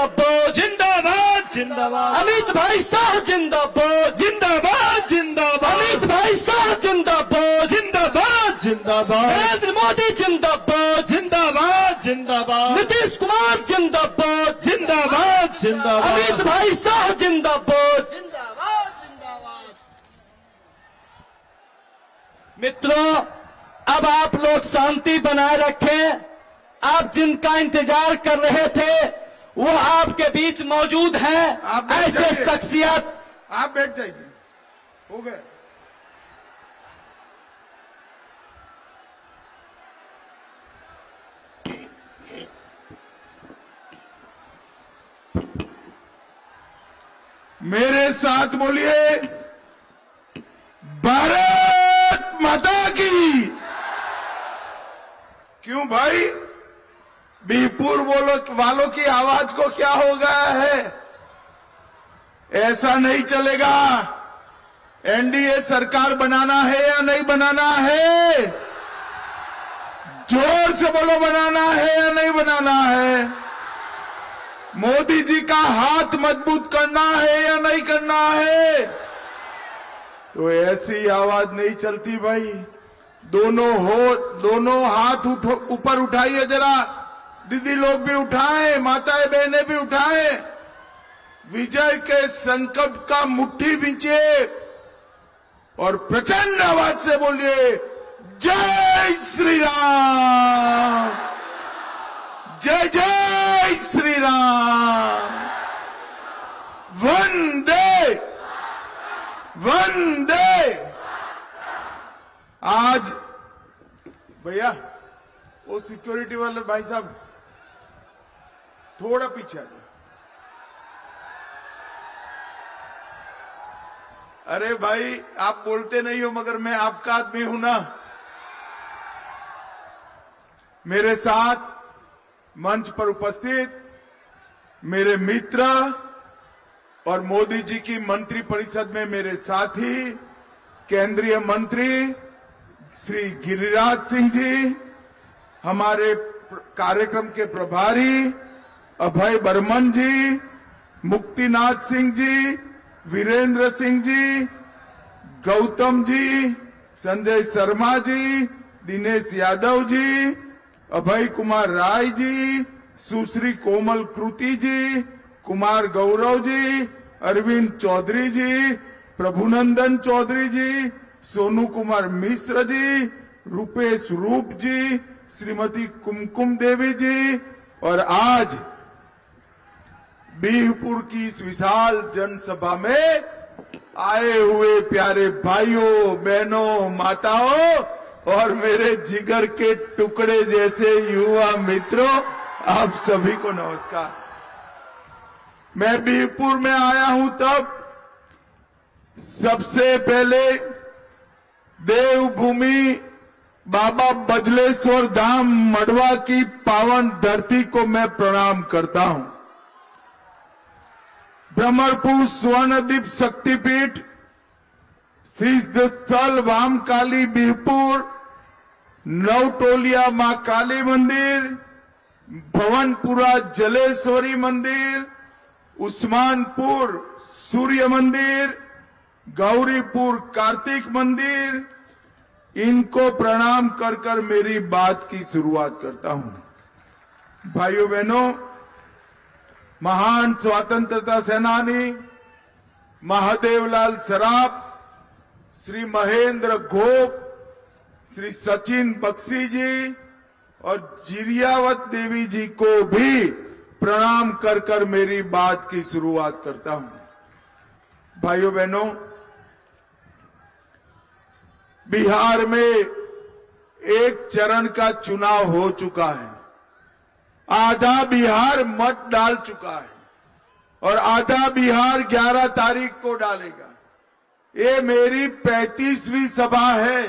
जिंदाबाद जिंदाबाद जिंदाबाद अमित भाई शाह जिंदाबाद जिंदाबाद जिंदाबाद अमित भाई शाह जिंदाबाद जिंदाबाद जिंदाबाद नरेंद्र मोदी जिंदाबाद जिंदाबाद जिंदाबाद नीतीश कुमार जिंदाबाद जिंदाबाद जिंदाबाद अमित भाई शाह जिंदाबाद। मित्रों, अब आप लोग शांति बनाए रखें। आप जिनका इंतजार कर रहे थे वो आपके बीच मौजूद हैं। ऐसे शख्सियत आप बैठ जाइए, हो गए। मेरे साथ बोलिए, भारत माता की। क्यों भाई, बीरपुर वालों की आवाज को क्या हो गया है? ऐसा नहीं चलेगा। एनडीए सरकार बनाना है या नहीं बनाना है? जोर से बोलो, बनाना है या नहीं बनाना है? मोदी जी का हाथ मजबूत करना है या नहीं करना है? तो ऐसी आवाज नहीं चलती भाई। दोनों हाथ ऊपर उठाइए जरा। दीदी लोग भी उठाएं, माताएं बहनें भी उठाएं। विजय के संकल्प का मुट्ठी बींचिए और प्रचंड आवाज से बोलिए, जय श्री राम, जय जय श्री राम, वंदे वंदे। आज भैया वो सिक्योरिटी वाले भाई साहब थोड़ा पीछे आ जाओ। अरे भाई, आप बोलते नहीं हो मगर मैं आपका आदमी हूं ना। मेरे साथ मंच पर उपस्थित मेरे मित्र और मोदी जी की मंत्री परिषद में मेरे साथी केंद्रीय मंत्री श्री गिरिराज सिंह जी, हमारे कार्यक्रम के प्रभारी अभय बर्मन जी, मुक्तिनाथ सिंह जी, वीरेंद्र सिंह जी, गौतम जी, संजय शर्मा जी, दिनेश यादव जी, अभय कुमार राय जी, सुश्री कोमल कृति जी, कुमार गौरव जी, अरविंद चौधरी जी, प्रभुनंदन चौधरी जी, सोनू कुमार मिश्र जी, रूपेश रूप जी, श्रीमती कुमकुम देवी जी, और आज बीहपुर की इस विशाल जनसभा में आए हुए प्यारे भाइयों बहनों माताओं और मेरे जिगर के टुकड़े जैसे युवा मित्रों, आप सभी को नमस्कार। मैं बीहपुर में आया हूं तब सबसे पहले देवभूमि बाबा बजलेश्वर धाम मड़वा की पावन धरती को मैं प्रणाम करता हूं। ब्रह्मपुर स्वर्णदीप शक्तिपीठ, सिद्ध स्थल वामकाली बीहपुर, नवटोलिया मां काली मंदिर, भवनपुरा जलेश्वरी मंदिर, उस्मानपुर सूर्य मंदिर, गौरीपुर कार्तिक मंदिर, इनको प्रणाम कर कर मेरी बात की शुरुआत करता हूं। भाइयों बहनों, महान स्वतंत्रता सेनानी महादेवलाल सराफ, श्री महेंद्र घोप, श्री सचिन बख्शी जी और जिरियावत देवी जी को भी प्रणाम कर कर मेरी बात की शुरुआत करता हूं। भाइयों बहनों, बिहार में एक चरण का चुनाव हो चुका है। आधा बिहार मत डाल चुका है और आधा बिहार 11 तारीख को डालेगा। ये मेरी 35वीं सभा है।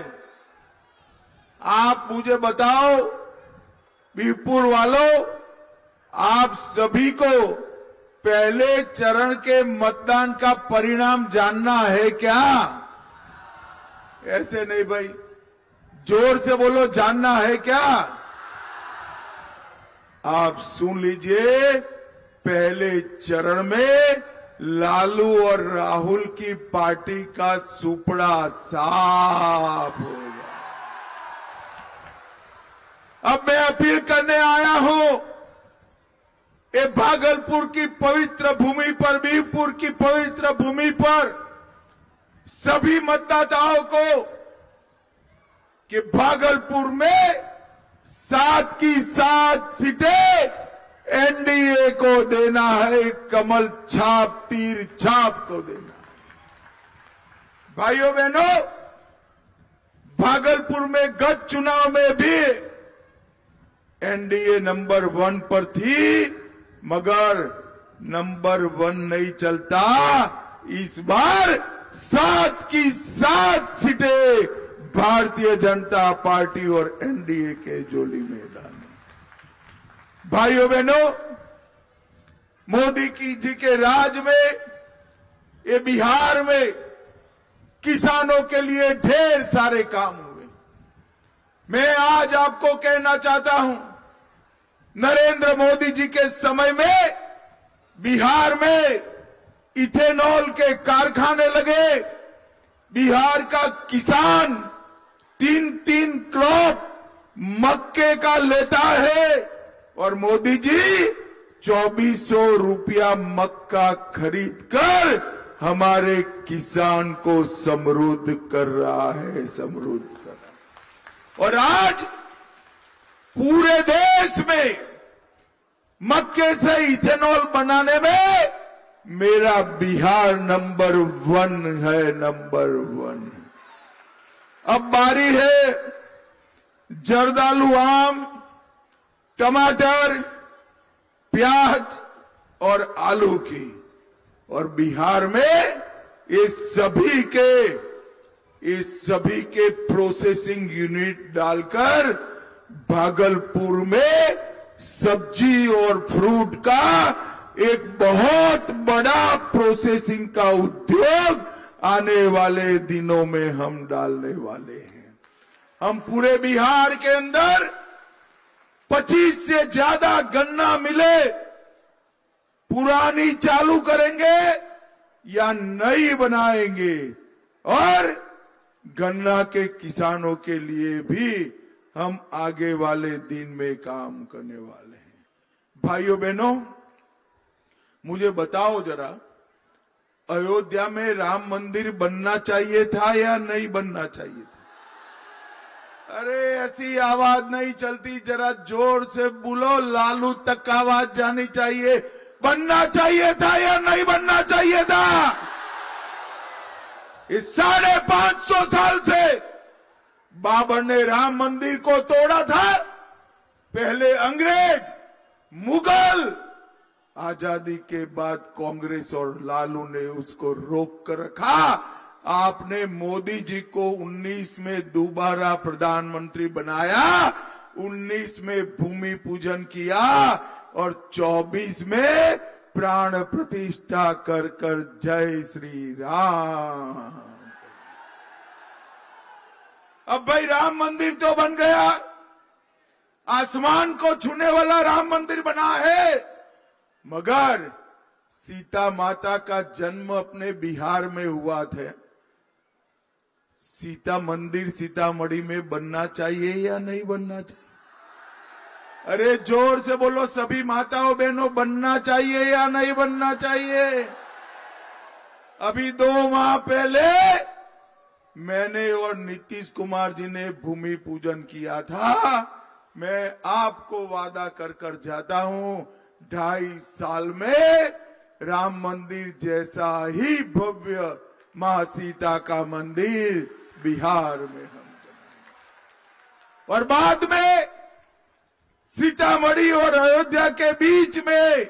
आप मुझे बताओ बीहपुर वालों, आप सभी को पहले चरण के मतदान का परिणाम जानना है क्या? ऐसे नहीं भाई, जोर से बोलो, जानना है क्या? आप सुन लीजिए, पहले चरण में लालू और राहुल की पार्टी का सुपड़ा साफ हो गया। अब मैं अपील करने आया हूं, ये भागलपुर की पवित्र भूमि पर, बीरपुर की पवित्र भूमि पर सभी मतदाताओं को कि भागलपुर में 7 की 7 सीटें एनडीए को देना है, कमल छाप, तीर छाप को देना है। भाइयों बहनों, भागलपुर में गत चुनाव में भी एनडीए नंबर 1 पर थी, मगर नंबर 1 नहीं चलता। इस बार 7 की 7 सीटें भारतीय जनता पार्टी और एनडीए के झोली में डाली। भाइयों बहनों, मोदी जी के राज में ये बिहार में किसानों के लिए ढेर सारे काम हुए। मैं आज आपको कहना चाहता हूं, नरेंद्र मोदी जी के समय में बिहार में इथेनॉल के कारखाने लगे। बिहार का किसान 3-3 क्रॉप मक्के का लेता है और मोदी जी 2400 रुपया मक्का खरीद कर हमारे किसान को समृद्ध कर रहा है, समृद्ध कर रहा है। और आज पूरे देश में मक्के से इथेनॉल बनाने में मेरा बिहार नंबर 1 है, नंबर 1। अब बारी है जर्दालू आम, टमाटर, प्याज और आलू की। और बिहार में इस सभी के प्रोसेसिंग यूनिट डालकर भागलपुर में सब्जी और फ्रूट का एक बहुत बड़ा प्रोसेसिंग का उद्योग आने वाले दिनों में हम डालने वाले हैं। हम पूरे बिहार के अंदर 25 से ज्यादा गन्ना मिले पुरानी चालू करेंगे या नई बनाएंगे, और गन्ना के किसानों के लिए भी हम आगे वाले दिन में काम करने वाले हैं। भाइयों बहनों, मुझे बताओ जरा, अयोध्या में राम मंदिर बनना चाहिए था या नहीं बनना चाहिए था? अरे ऐसी आवाज नहीं चलती, जरा जोर से बोलो, लालू तक आवाज जानी चाहिए। बनना चाहिए था या नहीं बनना चाहिए था? इस 550 साल से बाबर ने राम मंदिर को तोड़ा था। पहले अंग्रेज, मुगल, आजादी के बाद कांग्रेस और लालू ने उसको रोक कर रखा। आपने मोदी जी को 19 में दोबारा प्रधानमंत्री बनाया, 19 में भूमि पूजन किया और 24 में प्राण प्रतिष्ठा कर कर जय श्री राम। अब भाई राम मंदिर तो बन गया, आसमान को छूने वाला राम मंदिर बना है, मगर सीता माता का जन्म अपने बिहार में हुआ था। सीता मंदिर सीतामढ़ी में बनना चाहिए या नहीं बनना चाहिए? अरे जोर से बोलो सभी माताओं बहनों, बनना चाहिए या नहीं बनना चाहिए? अभी 2 माह पहले मैंने और नीतीश कुमार जी ने भूमि पूजन किया था। मैं आपको वादा कर कर जाता हूं, 2.5 साल में राम मंदिर जैसा ही भव्य मां सीता का मंदिर बिहार में हम बनाएंगे। और बाद में सीतामढ़ी और अयोध्या के बीच में,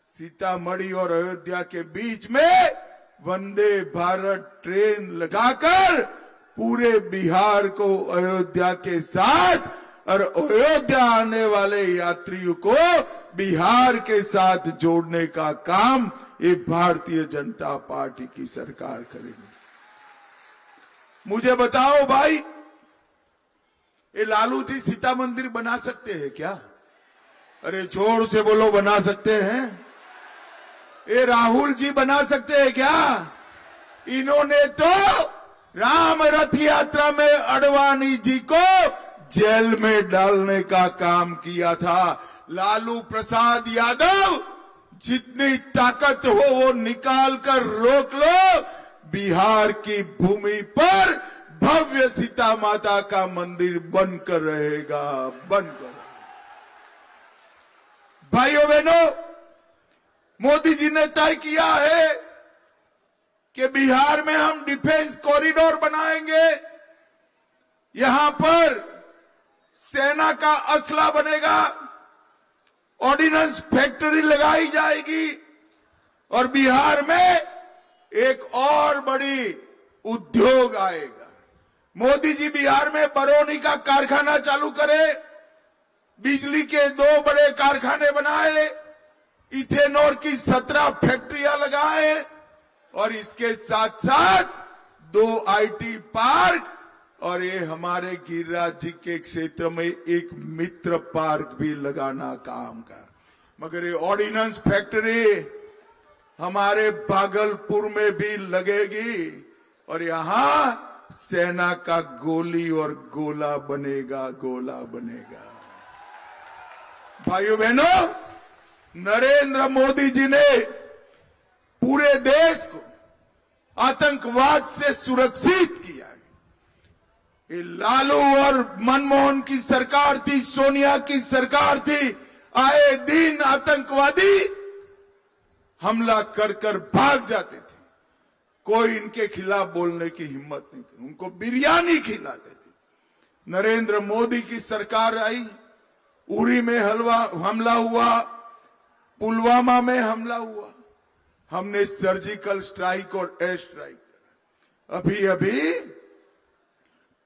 सीतामढ़ी और अयोध्या के बीच में वंदे भारत ट्रेन लगाकर पूरे बिहार को अयोध्या के साथ और अयोध्या आने वाले यात्रियों को बिहार के साथ जोड़ने का काम ये भारतीय जनता पार्टी की सरकार करेगी। मुझे बताओ भाई, ये लालू जी सीता मंदिर बना सकते हैं क्या? अरे जोर से बोलो, बना सकते हैं? ये राहुल जी बना सकते हैं क्या? इन्होंने तो राम रथ यात्रा में अडवाणी जी को जेल में डालने का काम किया था। लालू प्रसाद यादव, जितनी ताकत हो वो निकाल कर रोक लो। बिहार की भूमि पर भव्य सीता माता का मंदिर बनकर रहेगा, बनकर। भाइयों बहनों, मोदी जी ने तय किया है कि बिहार में हम डिफेंस कॉरिडोर बनाएंगे। यहां पर सेना का असला बनेगा, ऑर्डिनेंस फैक्ट्री लगाई जाएगी और बिहार में एक और बड़ी उद्योग आएगा। मोदी जी बिहार में बरौनी का कारखाना चालू करे, बिजली के 2 बड़े कारखाने बनाए, इथेनॉल की 17 फैक्ट्रियां लगाए और इसके साथ साथ 2 आईटी पार्क और ये हमारे गिरिराज जी के क्षेत्र में एक मित्र पार्क भी लगाना काम कर। मगर ये ऑर्डिनेंस फैक्ट्री हमारे भागलपुर में भी लगेगी और यहां सेना का गोली और गोला बनेगा, गोला बनेगा। भाइयों बहनों, नरेंद्र मोदी जी ने पूरे देश को आतंकवाद से सुरक्षित किया है। ये लालू और मनमोहन की सरकार थी, सोनिया की सरकार थी, आए दिन आतंकवादी हमला कर कर भाग जाते थे। कोई इनके खिलाफ बोलने की हिम्मत नहीं थी, उनको बिरयानी खिलाते थे। नरेंद्र मोदी की सरकार आई, उरी में हमला हुआ, पुलवामा में हमला हुआ, हमने सर्जिकल स्ट्राइक और एयर स्ट्राइक करा। अभी अभी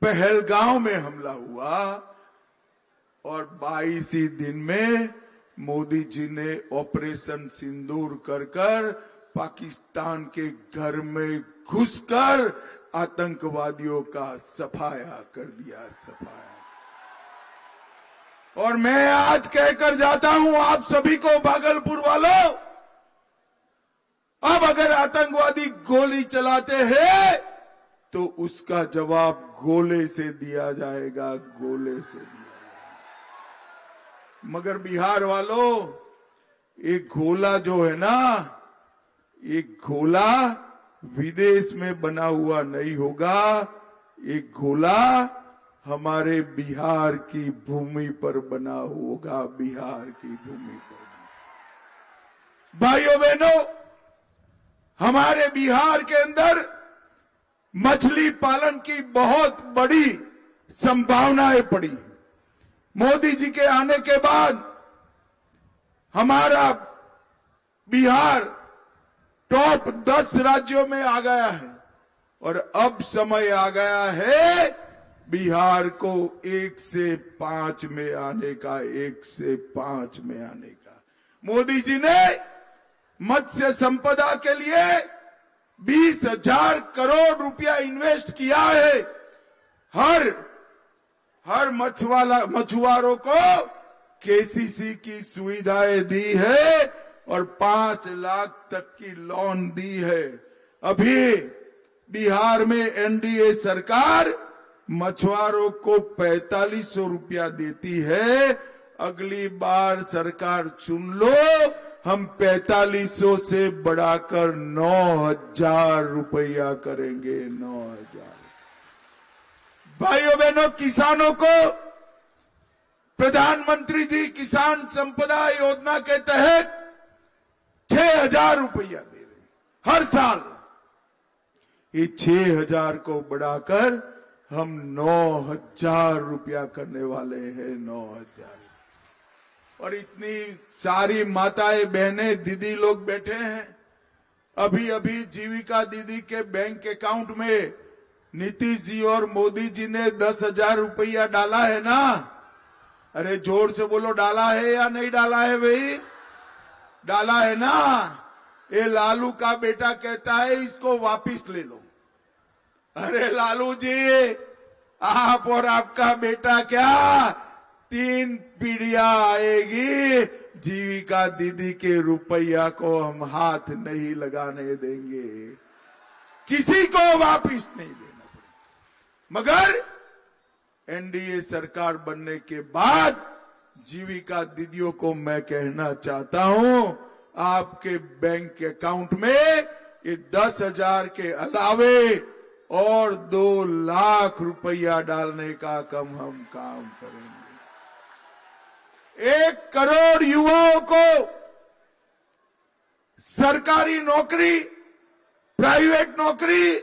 पहलगांव में हमला हुआ और 22 ही दिन में मोदी जी ने ऑपरेशन सिंदूर कर कर पाकिस्तान के घर में घुसकर आतंकवादियों का सफाया कर दिया, सफाया। और मैं आज कहकर जाता हूं आप सभी को, भागलपुर वालों, अब अगर आतंकवादी गोली चलाते हैं तो उसका जवाब गोले से दिया जाएगा, गोले से दिया जाएगा। मगर बिहार वालों, एक गोला जो है ना, एक गोला विदेश में बना हुआ नहीं होगा, एक गोला हमारे बिहार की भूमि पर बना होगा, बिहार की भूमि पर। भाइयों बहनों, हमारे बिहार के अंदर मछली पालन की बहुत बड़ी संभावनाएं पड़ी। मोदी जी के आने के बाद हमारा बिहार टॉप 10 राज्यों में आ गया है और अब समय आ गया है बिहार को 1 से 5 में आने का, 1 से 5 में आने का। मोदी जी ने मत्स्य संपदा के लिए 20,000 करोड़ रुपया इन्वेस्ट किया है। हर मछुआरों को केसीसी की सुविधाएं दी है और 5 लाख तक की लोन दी है। अभी बिहार में एनडीए सरकार मछुआरों को 4500 रुपया देती है। अगली बार सरकार चुन लो, हम 4500 से बढ़ाकर 9,000 रुपया करेंगे, 9,000। भाइयों बहनों, किसानों को प्रधानमंत्री जी किसान संपदा योजना के तहत 6,000 रुपया दे रहे हर साल। ये 6,000 को बढ़ाकर हम 9,000 रुपया करने वाले हैं, 9,000। और इतनी सारी माताएं, बहनें, दीदी लोग बैठे हैं। अभी अभी जीविका दीदी के बैंक अकाउंट में नीतीश जी और मोदी जी ने 10,000 रुपया डाला है ना। अरे जोर से बोलो, डाला है या नहीं डाला है भाई? डाला है ना। ये लालू का बेटा कहता है इसको वापिस ले लो। अरे लालू जी, आप और आपका बेटा क्या 3 पीढ़ियां आएगी, जीविका दीदी के रुपया को हम हाथ नहीं लगाने देंगे, किसी को वापिस नहीं देना पड़ेगा। मगर एनडीए सरकार बनने के बाद जीविका दीदियों को मैं कहना चाहता हूं, आपके बैंक अकाउंट में ये 10,000 के अलावे और 2 लाख रुपया डालने का हम काम करेंगे। 1 करोड़ युवाओं को सरकारी नौकरी, प्राइवेट नौकरी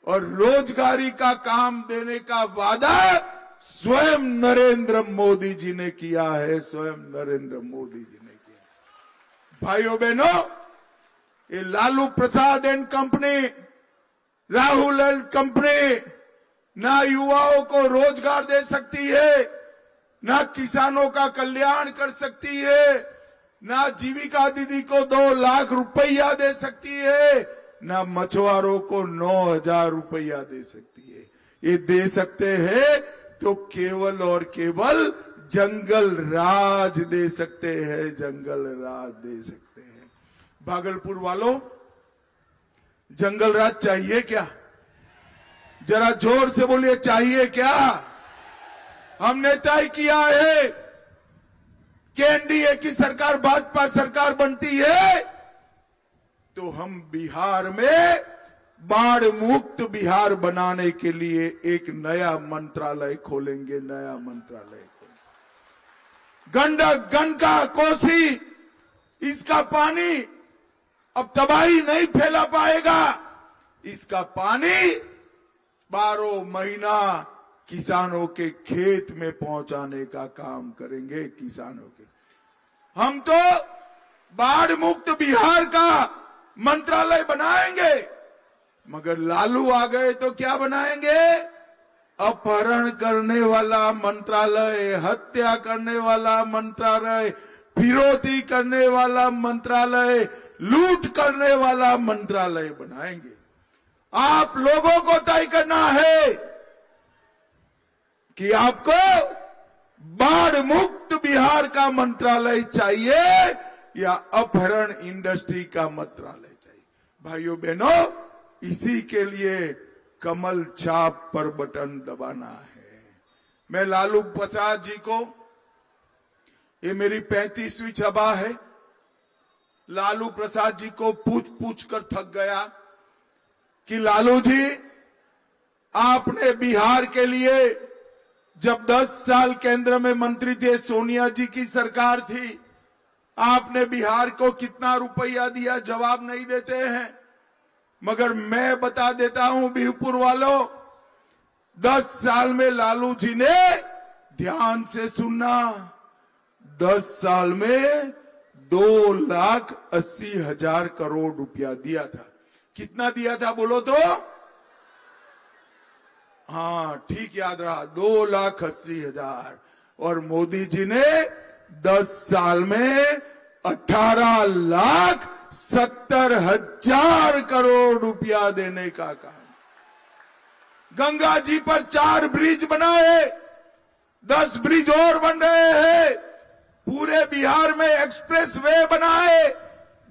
और रोजगारी का काम देने का वादा स्वयं नरेंद्र मोदी जी ने किया है, स्वयं नरेंद्र मोदी जी ने किया। भाइयों बहनों, ये Lalu Prasad and company, Rahul and company ना युवाओं को रोजगार दे सकती है, ना किसानों का कल्याण कर सकती है, ना जीविका दीदी को 2 लाख रुपया दे सकती है, ना मछुआरों को 9,000 रुपया दे सकती है। ये दे सकते हैं तो केवल और केवल जंगल राज दे सकते हैं, जंगल राज दे सकते हैं। भागलपुर वालों, जंगल राज चाहिए क्या? जरा जोर से बोलिए, चाहिए क्या? हमने तय किया है कि एनडीए की सरकार, भाजपा सरकार बनती है तो हम बिहार में बाढ़ मुक्त बिहार बनाने के लिए एक नया मंत्रालय खोलेंगे, नया मंत्रालय खोलेंगे। गंडक, गंगा, कोसी, इसका पानी अब तबाही नहीं फैला पाएगा। इसका पानी 12 महीना किसानों के खेत में पहुंचाने का काम करेंगे। किसानों के हम तो बाढ़ मुक्त बिहार का मंत्रालय बनाएंगे, मगर लालू आ गए तो क्या बनाएंगे? अपहरण करने वाला मंत्रालय, हत्या करने वाला मंत्रालय, फिरौती करने वाला मंत्रालय, लूट करने वाला मंत्रालय बनाएंगे। आप लोगों को तय करना है कि आपको बाढ़ मुक्त बिहार का मंत्रालय चाहिए या अपहरण इंडस्ट्री का मंत्रालय चाहिए। भाइयों बहनों, इसी के लिए कमल छाप पर बटन दबाना है। मैं लालू प्रसाद जी को, ये मेरी 35वीं सभा है, लालू प्रसाद जी को पूछ कर थक गया कि लालू जी, आपने बिहार के लिए जब 10 साल केंद्र में मंत्री थे, सोनिया जी की सरकार थी, आपने बिहार को कितना रुपया दिया? जवाब नहीं देते हैं। मगर मैं बता देता हूं बिहपुर वालों, 10 साल में लालू जी ने, ध्यान से सुनना, 10 साल में 2,80,000 करोड़ रुपया दिया था। कितना दिया था बोलो तो? हाँ, ठीक याद रहा, 2,80,000। और मोदी जी ने 10 साल में 18,70,000 करोड़ रुपया देने का काम। गंगा जी पर 4 ब्रिज बनाए, 10 ब्रिज और बन रहे हैं। पूरे बिहार में एक्सप्रेस वे बनाए,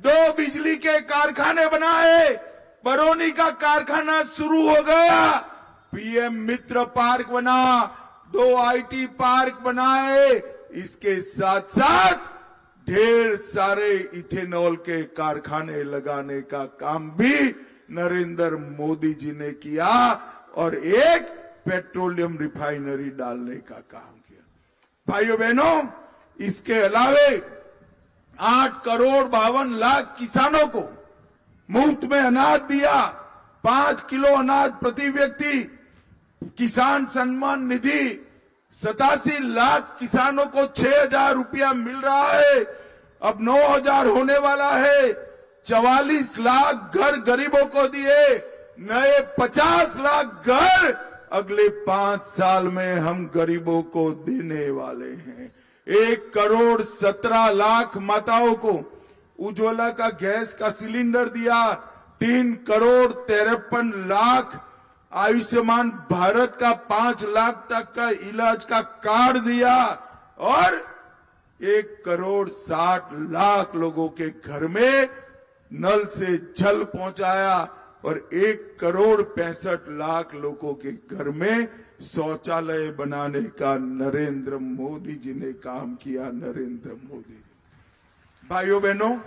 2 बिजली के कारखाने बनाए, बरौनी का कारखाना शुरू हो गया, पीएम मित्र पार्क बना, 2 आईटी पार्क बनाए। इसके साथ साथ ढेर सारे इथेनॉल के कारखाने लगाने का काम भी नरेंद्र मोदी जी ने किया और एक पेट्रोलियम रिफाइनरी डालने का काम किया। भाइयों बहनों, इसके अलावे 8 करोड़ 52 लाख किसानों को मुफ्त में अनाज दिया, 5 किलो अनाज प्रति व्यक्ति, किसान सम्मान निधि, 87 लाख किसानों को 6,000 रुपया मिल रहा है, अब 9,000 होने वाला है। 44 लाख घर गरीबों को दिए, नए 50 लाख घर अगले 5 साल में हम गरीबों को देने वाले हैं। 1 करोड़ 17 लाख माताओं को उज्ज्वला का गैस का सिलेंडर दिया, 3 करोड़ 53 लाख आयुष्मान भारत का 5 लाख तक का इलाज का कार्ड दिया, और 1,60,00,000 लोगों के घर में नल से जल पहुंचाया और 1,65,00,000 लोगों के घर में शौचालय बनाने का नरेंद्र मोदी जी ने काम किया। नरेंद्र मोदी जी। भाइयों बहनों,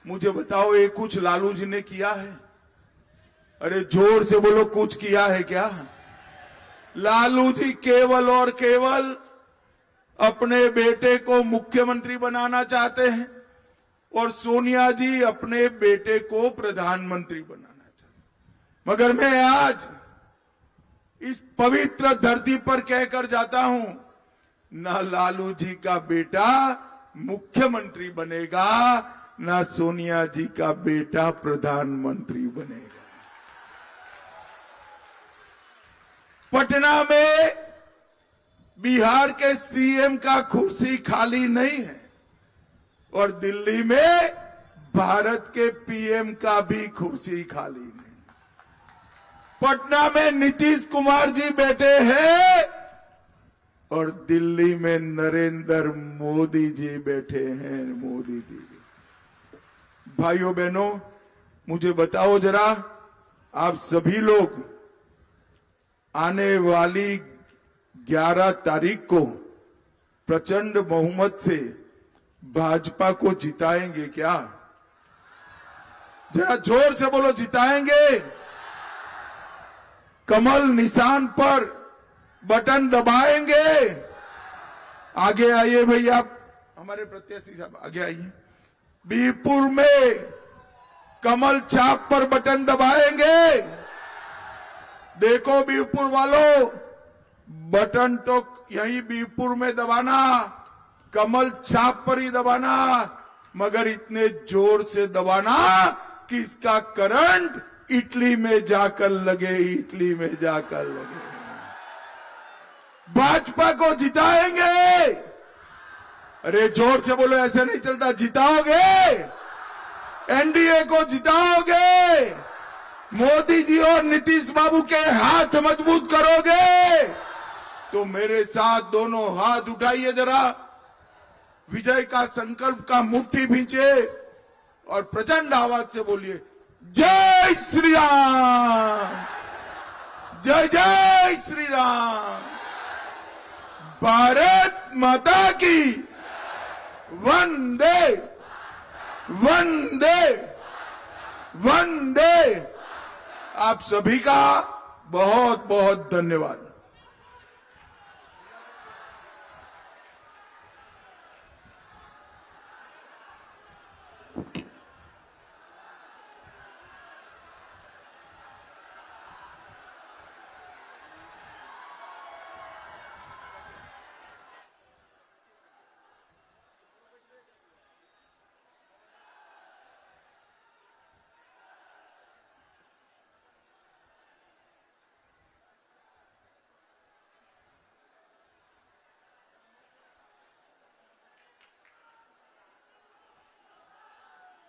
मुझे बताओ ये कुछ लालू जी ने किया है? अरे जोर से बोलो, कुछ किया है क्या? लालू जी केवल और केवल अपने बेटे को मुख्यमंत्री बनाना चाहते हैं और सोनिया जी अपने बेटे को प्रधानमंत्री बनाना चाहते हैं। मगर मैं आज इस पवित्र धरती पर कहकर जाता हूं, ना लालू जी का बेटा मुख्यमंत्री बनेगा, ना सोनिया जी का बेटा प्रधानमंत्री बनेगा। पटना में बिहार के सीएम का कुर्सी खाली नहीं है और दिल्ली में भारत के पीएम का भी कुर्सी खाली नहीं। पटना में नीतीश कुमार जी बैठे हैं और दिल्ली में नरेंद्र मोदी जी बैठे हैं। मोदी जी। भाइयों बहनों, मुझे बताओ जरा, आप सभी लोग आने वाली 11 तारीख को प्रचंड बहुमत से भाजपा को जिताएंगे क्या? जरा जोर से बोलो, जिताएंगे? कमल निशान पर बटन दबाएंगे? आगे आइए भैया, हमारे प्रत्याशी साहब आगे आइए। बीरपुर में कमल छाप पर बटन दबाएंगे? देखो बीरपुर वालों, बटन तो यहीं बीरपुर में दबाना, कमल छाप पर ही दबाना, मगर इतने जोर से दबाना कि इसका करंट इटली में जाकर लगे, इटली में जाकर लगे। भाजपा को जिताएंगे? अरे जोर से बोलो, ऐसे नहीं चलता। जिताओगे? एनडीए को जिताओगे? मोदी जी और नीतीश बाबू के हाथ मजबूत करोगे? तो मेरे साथ दोनों हाथ उठाइए जरा, विजय का संकल्प का मुट्ठी भींचे और प्रचंड आवाज से बोलिए, जय श्री राम, जय जय श्री राम, भारत माता की वंदे वंदे वंदे। आप सभी का बहुत बहुत धन्यवाद।